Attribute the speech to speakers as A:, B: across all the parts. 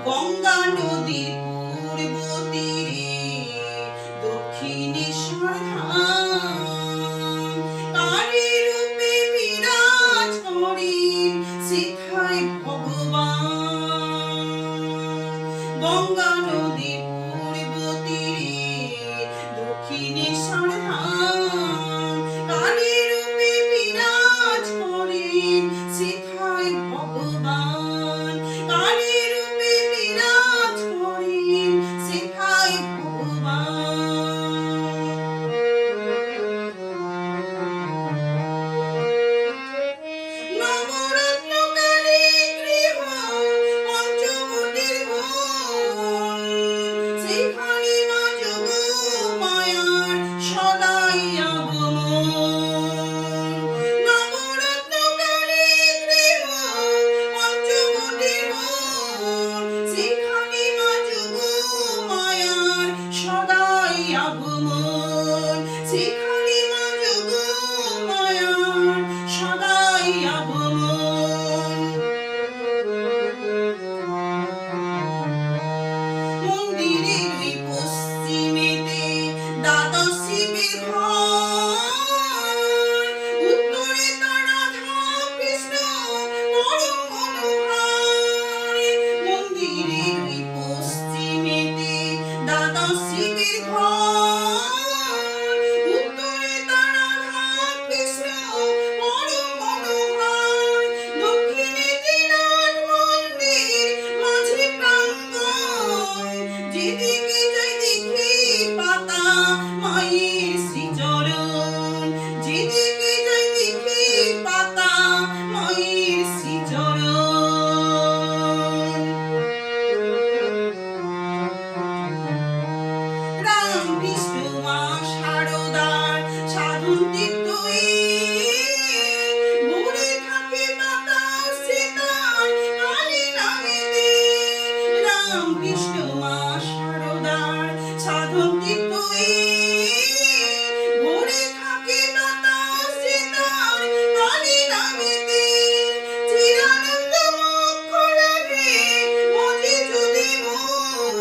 A: গঙ্গা নদীর পূর্ব তীরে দক্ষিণেশ্বর ধাম, তারই রূপে বিরাজ করেন সেথায় ভগবান। গঙ্গা নদীর পূর্ব তীরে দক্ষিণেশ্বর ধাম, তারই রূপে বিরাজ করেন সেথায় ভগবান। তারই রূপে বিরাজ করেন সেথায় ভগবান। নবরত্ন কালে গৃহ পঞ্চবটির মূল, সেখানে মা যোগমায়ার সদাই আগমন। নবরত্ন কালে গৃহ পঞ্চবটির মূল, সেখানে মা যোগমায়ার সদাই আগমন। সেখানে মা যোগমায়ার সদাই আগমন। মন্দিরের ওই পশ্চিমেতে দ্বাদশ শিবের ঘর, উত্তরে তার রাধা কৃষ্ণ পরম মনোহর। মন্দিরের ওই পশ্চিমেতে দ্বাদশ শিবের ঘর, উত্তরে তার রাধা কৃষ্ণ পরম মনোহর। দক্ষিণেতে নাট মন্দির, মাঝে প্রাঙ্গণ, যেদিকে যাই দেখি পাতা মায়ের শ্রীচরণ। যেদিকে যাই দেখি পাতা মায়ের শ্রীচরণ। রামকৃষ্ণ মা শারদার সাধন তীর্থ ভরে থাকে মাতার সেতার কালী নামেতে। রামকৃষ্ণ মা শারদার সাধন তীর্থ ভরে থাকে মাতার সেতার কালী নামেতে। চিরানন্দ মোক্ষ লাভে মজে যদি মন,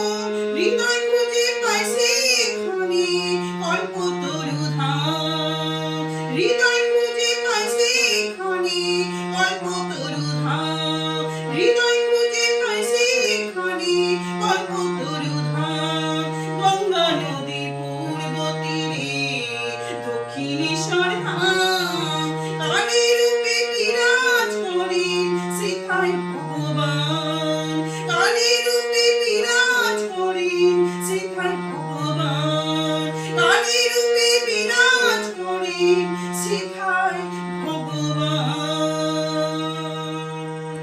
A: হৃদয় খুঁজে পায় সেখানে কল্পতরু ধাম। হৃদয় খুঁজে পায় সেখানে কল্পতরু ধাম। হৃদয় খুঁজে পায় সেখানে কল্পতরু ধাম। গঙ্গা নদীর পূর্ব তীরে দক্ষিণেশ্বর ধাম, তারই রূপে বিরাজ করেন সেথায় ভগবান। তারই রূপে বিরাজ করেন সেথায় ভগবান। তারই রূপে বিরাজ করেন সেথায়